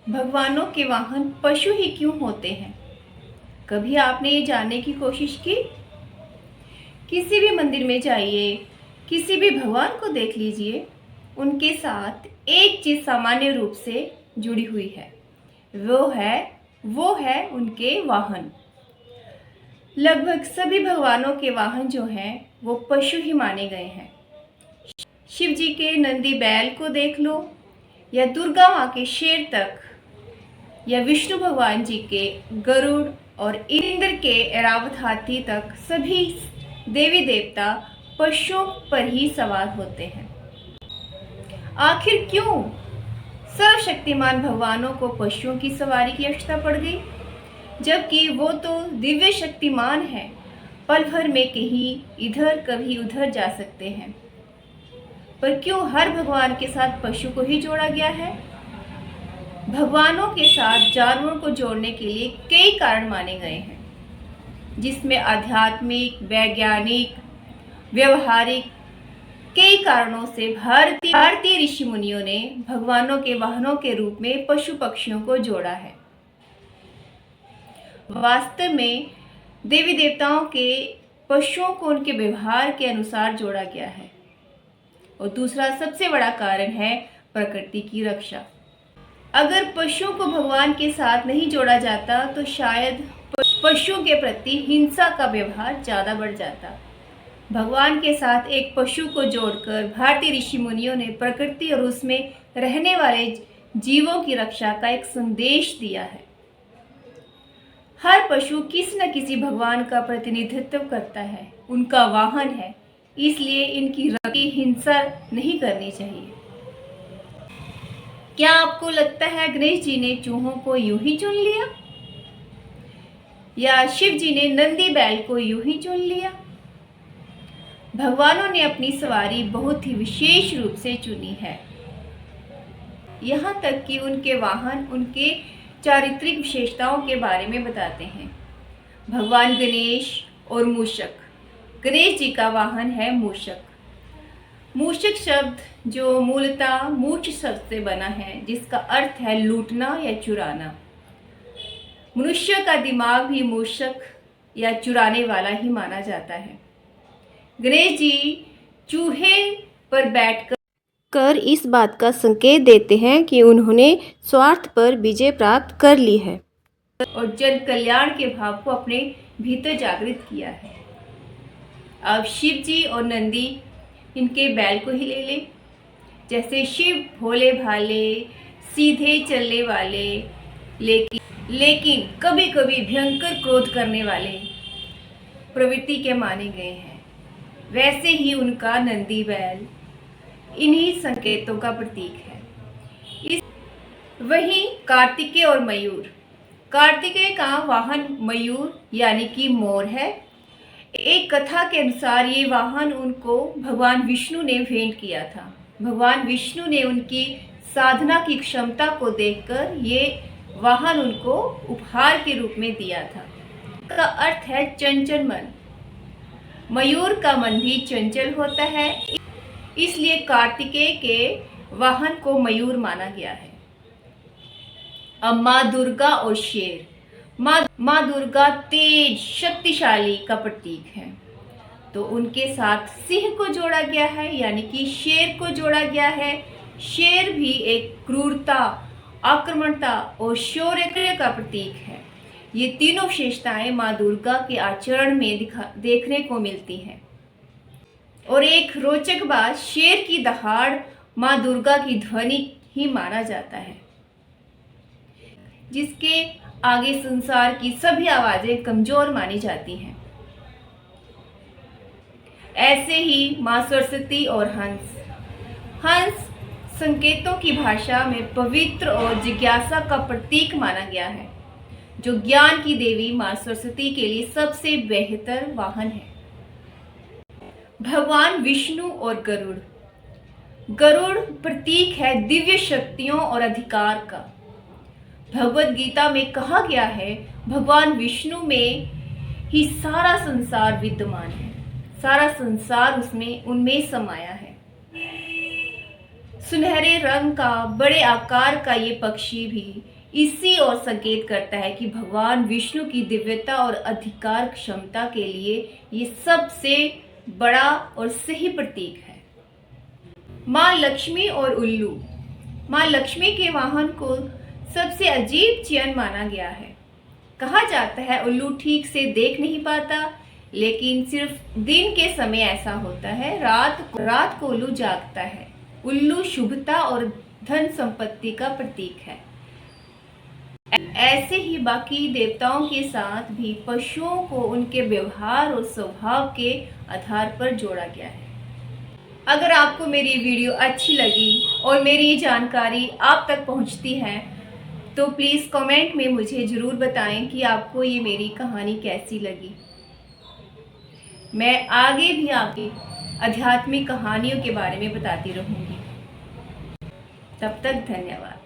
भगवानों के वाहन पशु ही क्यों होते हैं? कभी आपने ये जानने की कोशिश की? किसी भी मंदिर में जाइए, किसी भी भगवान को देख लीजिए, उनके साथ एक चीज सामान्य रूप से जुड़ी हुई है। वो है उनके वाहन। लगभग सभी भगवानों के वाहन जो हैं वो पशु ही माने गए हैं। शिव जी के नंदी बैल को देख लो, या दुर्गा माँ के शेर तक, या विष्णु भगवान जी के गरुड़ और इंद्र के ऐरावत हाथी तक, सभी देवी देवता पशुओं पर ही सवार होते हैं। आखिर क्यों सर्वशक्तिमान भगवानों को पशुओं की सवारी की आवश्यकता पड़ गई, जबकि वो तो दिव्य शक्तिमान है, पल भर में कहीं इधर कभी उधर जा सकते हैं। पर क्यों हर भगवान के साथ पशु को ही जोड़ा गया है? भगवानों के साथ जानवरों को जोड़ने के लिए कई कारण माने गए हैं, जिसमें आध्यात्मिक, वैज्ञानिक, व्यवहारिक कई कारणों से भारतीय ऋषि मुनियों ने भगवानों के वाहनों के रूप में पशु पक्षियों को जोड़ा है। वास्तव में देवी देवताओं के पशुओं को उनके व्यवहार के अनुसार जोड़ा गया है। और दूसरा सबसे बड़ा कारण है प्रकृति की रक्षा। अगर पशुओं को भगवान के साथ नहीं जोड़ा जाता तो शायद पशुओं के प्रति हिंसा का व्यवहार ज़्यादा बढ़ जाता। भगवान के साथ एक पशु को जोड़कर भारतीय ऋषि मुनियों ने प्रकृति और उसमें रहने वाले जीवों की रक्षा का एक संदेश दिया है। हर पशु किसी न किसी भगवान का प्रतिनिधित्व करता है, उनका वाहन है, इसलिए इनकी हिंसा नहीं करनी चाहिए। क्या आपको लगता है गणेश जी ने चूहों को यूं ही चुन लिया, या शिव जी ने नंदी बैल को यूं ही चुन लिया? भगवानों ने अपनी सवारी बहुत ही विशेष रूप से चुनी है। यहाँ तक कि उनके वाहन उनके चारित्रिक विशेषताओं के बारे में बताते हैं। भगवान गणेश और मूषक। गणेश जी का वाहन है मूषक। मूषक शब्द जो मूलतः मूछ शब्द से बना है, जिसका अर्थ है लूटना या चुराना। मनुष्य का दिमाग भी मूषक या चुराने वाला ही माना जाता है। गणेश जी चूहे पर बैठकर इस बात का संकेत देते हैं कि उन्होंने स्वार्थ पर विजय प्राप्त कर ली है और जन कल्याण के भाव को अपने भीतर जागृत किया है। अब शिव जी और नंदी, इनके बैल को ही ले ले। जैसे शिव भोले भाले, सीधे चलने वाले, लेकिन कभी कभी भयंकर क्रोध करने वाले प्रवृत्ति के माने गए हैं, वैसे ही उनका नंदी बैल इन्हीं संकेतों का प्रतीक है। वहीं कार्तिकेय और मयूर। कार्तिकेय का वाहन मयूर यानी कि मोर है। एक कथा के अनुसार ये वाहन उनको भगवान विष्णु ने भेंट किया था। भगवान विष्णु ने उनकी साधना की क्षमता को देखकर ये वाहन उनको उपहार के रूप में दिया था। इसका अर्थ है चंचल मन। मयूर का मन भी चंचल होता है, इसलिए कार्तिकेय के वाहन को मयूर माना गया है। अब माँ दुर्गा और शेर। माँ दुर्गा तेज शक्तिशाली का प्रतीक है, तो उनके साथ सिंह को जोड़ा गया है, यानी कि शेर को जोड़ा गया है। शेर भी एक क्रूरता, आक्रमणता और शौर्य का प्रतीक है। ये तीनों विशेषताएं माँ दुर्गा के आचरण में देखने को मिलती हैं। और एक रोचक बात, शेर की दहाड़ माँ दुर्गा की ध्वनि ही माना जाता है, जिसके आगे संसार की सभी आवाजें कमजोर मानी जाती हैं। ऐसे ही माँ सरस्वती और हंस। हंस संकेतों की भाषा में पवित्र और जिज्ञासा का प्रतीक माना गया है, जो ज्ञान की देवी माँ सरस्वती के लिए सबसे बेहतर वाहन है। भगवान विष्णु और गरुड़। गरुड़ प्रतीक है दिव्य शक्तियों और अधिकार का। भगवत गीता में कहा गया है, भगवान विष्णु में ही सारा संसार विद्यमान है, सारा संसार उनमें समाया है। सुनहरे रंग का बड़े आकार का ये पक्षी भी इसी ओर संकेत करता है कि भगवान विष्णु की दिव्यता और अधिकार क्षमता के लिए ये सबसे बड़ा और सही प्रतीक है। माँ लक्ष्मी और उल्लू। माँ लक्ष्मी के वाहन को सबसे अजीब चिन्ह माना गया है। कहा जाता है उल्लू ठीक से देख नहीं पाता, लेकिन सिर्फ दिन के समय ऐसा होता है। रात को उल्लू जागता है। उल्लू शुभता और धन संपत्ति का प्रतीक है। ऐसे ही बाकी देवताओं के साथ भी पशुओं को उनके व्यवहार और स्वभाव के आधार पर जोड़ा गया है। अगर आपको मेरी वीडियो अच्छी लगी और मेरी जानकारी आप तक पहुंचती है तो प्लीज़ कमेंट में मुझे ज़रूर बताएं कि आपको ये मेरी कहानी कैसी लगी। मैं आगे भी आपकी आध्यात्मिक कहानियों के बारे में बताती रहूँगी। तब तक धन्यवाद।